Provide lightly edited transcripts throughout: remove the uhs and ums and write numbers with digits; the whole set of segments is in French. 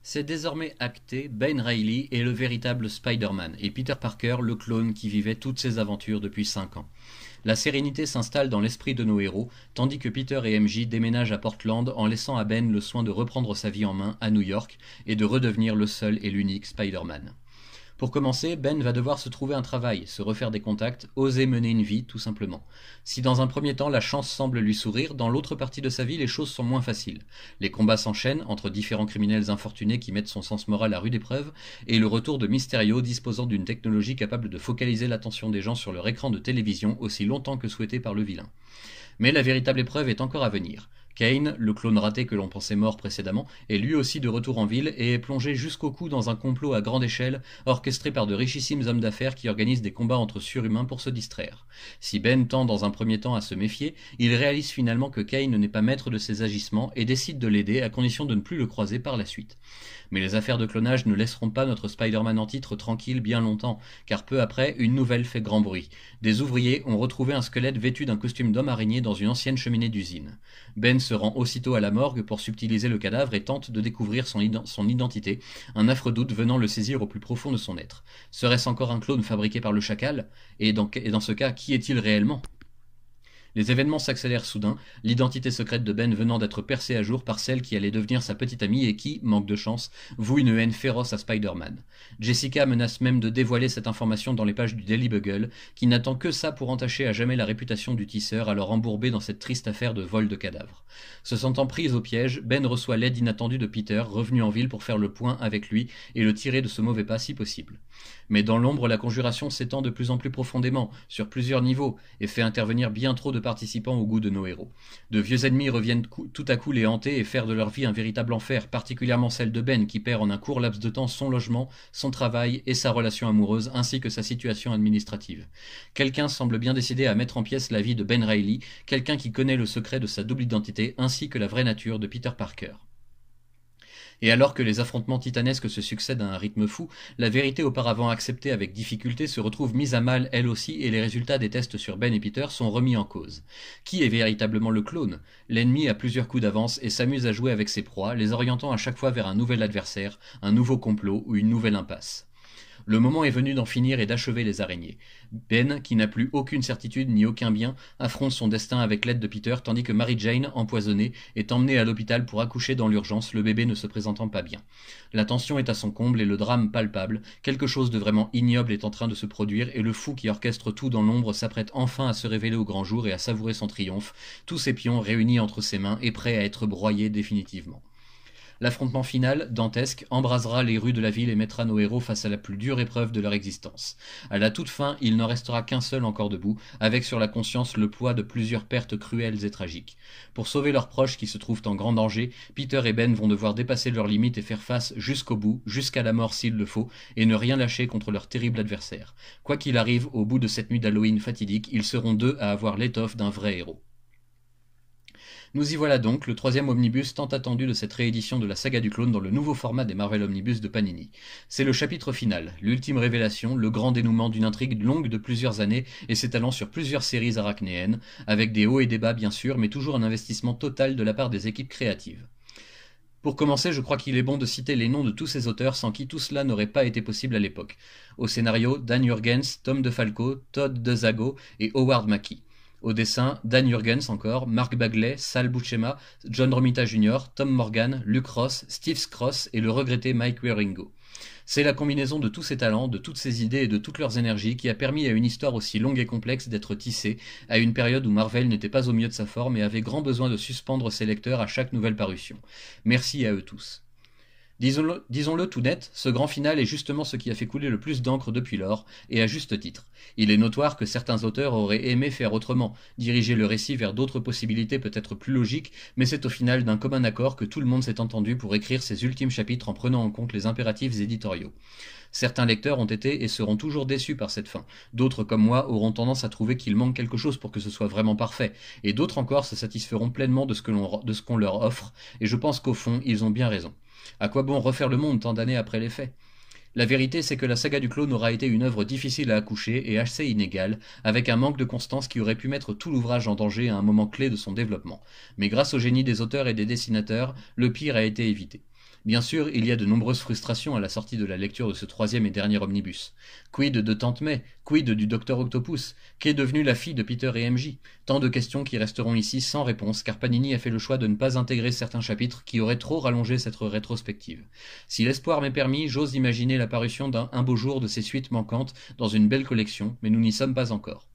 C'est désormais acté, Ben Reilly est le véritable Spider-Man et Peter Parker le clone qui vivait toutes ses aventures depuis 5 ans. La sérénité s'installe dans l'esprit de nos héros, tandis que Peter et MJ déménagent à Portland en laissant à Ben le soin de reprendre sa vie en main à New York et de redevenir le seul et l'unique Spider-Man. Pour commencer, Ben va devoir se trouver un travail, se refaire des contacts, oser mener une vie, tout simplement. Si dans un premier temps la chance semble lui sourire, dans l'autre partie de sa vie les choses sont moins faciles. Les combats s'enchaînent entre différents criminels infortunés qui mettent son sens moral à rude épreuve, et le retour de Mysterio disposant d'une technologie capable de focaliser l'attention des gens sur leur écran de télévision aussi longtemps que souhaité par le vilain. Mais la véritable épreuve est encore à venir. Kane, le clone raté que l'on pensait mort précédemment, est lui aussi de retour en ville et est plongé jusqu'au cou dans un complot à grande échelle orchestré par de richissimes hommes d'affaires qui organisent des combats entre surhumains pour se distraire. Si Ben tend dans un premier temps à se méfier, il réalise finalement que Kane n'est pas maître de ses agissements et décide de l'aider à condition de ne plus le croiser par la suite. Mais les affaires de clonage ne laisseront pas notre Spider-Man en titre tranquille bien longtemps, car peu après, une nouvelle fait grand bruit. Des ouvriers ont retrouvé un squelette vêtu d'un costume d'homme araignée dans une ancienne cheminée d'usine. Ben se rend aussitôt à la morgue pour subtiliser le cadavre et tente de découvrir son identité, un affreux doute venant le saisir au plus profond de son être. Serait-ce encore un clone fabriqué par le chacal? Et dans ce cas, qui est-il réellement? Les événements s'accélèrent soudain, l'identité secrète de Ben venant d'être percée à jour par celle qui allait devenir sa petite amie et qui, manque de chance, voue une haine féroce à Spider-Man. Jessica menace même de dévoiler cette information dans les pages du Daily Bugle, qui n'attend que ça pour entacher à jamais la réputation du tisseur, alors embourbé dans cette triste affaire de vol de cadavres. Se sentant prise au piège, Ben reçoit l'aide inattendue de Peter, revenu en ville pour faire le point avec lui et le tirer de ce mauvais pas si possible. Mais dans l'ombre, la conjuration s'étend de plus en plus profondément, sur plusieurs niveaux, et fait intervenir bien trop de participants au goût de nos héros. De vieux ennemis reviennent tout à coup les hanter et faire de leur vie un véritable enfer, particulièrement celle de Ben qui perd en un court laps de temps son logement, son travail et sa relation amoureuse, ainsi que sa situation administrative. Quelqu'un semble bien décidé à mettre en pièces la vie de Ben Reilly, quelqu'un qui connaît le secret de sa double identité ainsi que la vraie nature de Peter Parker. Et alors que les affrontements titanesques se succèdent à un rythme fou, la vérité auparavant acceptée avec difficulté se retrouve mise à mal elle aussi et les résultats des tests sur Ben et Peter sont remis en cause. Qui est véritablement le clone? L'ennemi a plusieurs coups d'avance et s'amuse à jouer avec ses proies, les orientant à chaque fois vers un nouvel adversaire, un nouveau complot ou une nouvelle impasse. Le moment est venu d'en finir et d'achever les araignées. Ben, qui n'a plus aucune certitude ni aucun bien, affronte son destin avec l'aide de Peter, tandis que Mary Jane, empoisonnée, est emmenée à l'hôpital pour accoucher dans l'urgence, le bébé ne se présentant pas bien. La tension est à son comble et le drame palpable, quelque chose de vraiment ignoble est en train de se produire et le fou qui orchestre tout dans l'ombre s'apprête enfin à se révéler au grand jour et à savourer son triomphe, tous ses pions réunis entre ses mains et prêts à être broyés définitivement. L'affrontement final, dantesque, embrasera les rues de la ville et mettra nos héros face à la plus dure épreuve de leur existence. À la toute fin, il n'en restera qu'un seul encore debout, avec sur la conscience le poids de plusieurs pertes cruelles et tragiques. Pour sauver leurs proches qui se trouvent en grand danger, Peter et Ben vont devoir dépasser leurs limites et faire face jusqu'au bout, jusqu'à la mort s'il le faut, et ne rien lâcher contre leur terrible adversaire. Quoi qu'il arrive, au bout de cette nuit d'Halloween fatidique, ils seront deux à avoir l'étoffe d'un vrai héros. Nous y voilà donc, le troisième omnibus tant attendu de cette réédition de la saga du clone dans le nouveau format des Marvel Omnibus de Panini. C'est le chapitre final, l'ultime révélation, le grand dénouement d'une intrigue longue de plusieurs années et s'étalant sur plusieurs séries arachnéennes, avec des hauts et des bas bien sûr, mais toujours un investissement total de la part des équipes créatives. Pour commencer, je crois qu'il est bon de citer les noms de tous ces auteurs sans qui tout cela n'aurait pas été possible à l'époque. Au scénario, Dan Jurgens, Tom DeFalco, Todd DeZago et Howard Mackie. Au dessin, Dan Jurgens encore, Mark Bagley, Sal Buscema, John Romita Jr., Tom Morgan, Luke Ross, Steve Scross et le regretté Mike Wieringo. C'est la combinaison de tous ces talents, de toutes ces idées et de toutes leurs énergies qui a permis à une histoire aussi longue et complexe d'être tissée, à une période où Marvel n'était pas au mieux de sa forme et avait grand besoin de suspendre ses lecteurs à chaque nouvelle parution. Merci à eux tous. Disons-le tout net, ce grand final est justement ce qui a fait couler le plus d'encre depuis lors, et à juste titre. Il est notoire que certains auteurs auraient aimé faire autrement, diriger le récit vers d'autres possibilités peut-être plus logiques, mais c'est au final d'un commun accord que tout le monde s'est entendu pour écrire ces ultimes chapitres en prenant en compte les impératifs éditoriaux. Certains lecteurs ont été et seront toujours déçus par cette fin, d'autres comme moi auront tendance à trouver qu'il manque quelque chose pour que ce soit vraiment parfait, et d'autres encore se satisferont pleinement de ce qu'on leur offre, et je pense qu'au fond, ils ont bien raison. À quoi bon refaire le monde tant d'années après les faits? La vérité, c'est que la saga du clone aura été une œuvre difficile à accoucher et assez inégale, avec un manque de constance qui aurait pu mettre tout l'ouvrage en danger à un moment clé de son développement. Mais grâce au génie des auteurs et des dessinateurs, le pire a été évité. Bien sûr, il y a de nombreuses frustrations à la sortie de la lecture de ce troisième et dernier omnibus. Quid de Tante May? Quid du Docteur Octopus? Qu'est devenue la fille de Peter et MJ? Tant de questions qui resteront ici sans réponse, car Panini a fait le choix de ne pas intégrer certains chapitres qui auraient trop rallongé cette rétrospective. Si l'espoir m'est permis, j'ose imaginer l'apparition d'un un beau jour de ces suites manquantes dans une belle collection, mais nous n'y sommes pas encore.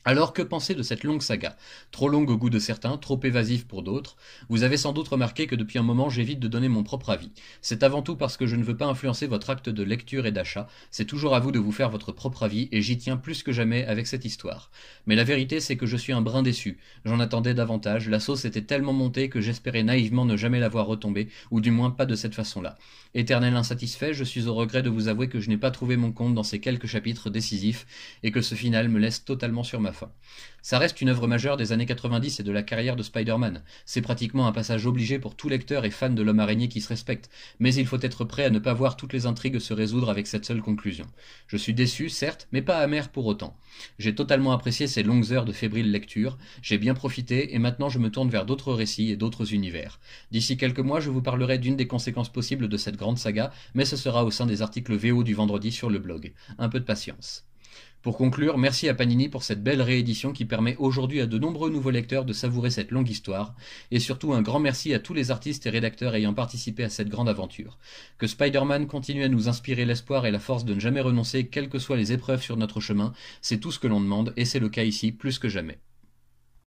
Alors que penser de cette longue saga? Trop longue au goût de certains, trop évasive pour d'autres. Vous avez sans doute remarqué que depuis un moment j'évite de donner mon propre avis. C'est avant tout parce que je ne veux pas influencer votre acte de lecture et d'achat, c'est toujours à vous de vous faire votre propre avis et j'y tiens plus que jamais avec cette histoire. Mais la vérité c'est que je suis un brin déçu, j'en attendais davantage, la sauce était tellement montée que j'espérais naïvement ne jamais la voir retomber, ou du moins pas de cette façon-là. Éternel insatisfait, je suis au regret de vous avouer que je n'ai pas trouvé mon compte dans ces quelques chapitres décisifs et que ce final me laisse totalement sur ma faim. Ça reste une œuvre majeure des années 90 et de la carrière de Spider-Man. C'est pratiquement un passage obligé pour tout lecteur et fan de l'homme araignée qui se respecte, mais il faut être prêt à ne pas voir toutes les intrigues se résoudre avec cette seule conclusion. Je suis déçu, certes, mais pas amer pour autant. J'ai totalement apprécié ces longues heures de fébrile lecture, j'ai bien profité et maintenant je me tourne vers d'autres récits et d'autres univers. D'ici quelques mois, je vous parlerai d'une des conséquences possibles de cette grande saga, mais ce sera au sein des articles VO du vendredi sur le blog. Un peu de patience. Pour conclure, merci à Panini pour cette belle réédition qui permet aujourd'hui à de nombreux nouveaux lecteurs de savourer cette longue histoire, et surtout un grand merci à tous les artistes et rédacteurs ayant participé à cette grande aventure. Que Spider-Man continue à nous inspirer l'espoir et la force de ne jamais renoncer, quelles que soient les épreuves sur notre chemin, c'est tout ce que l'on demande, et c'est le cas ici plus que jamais.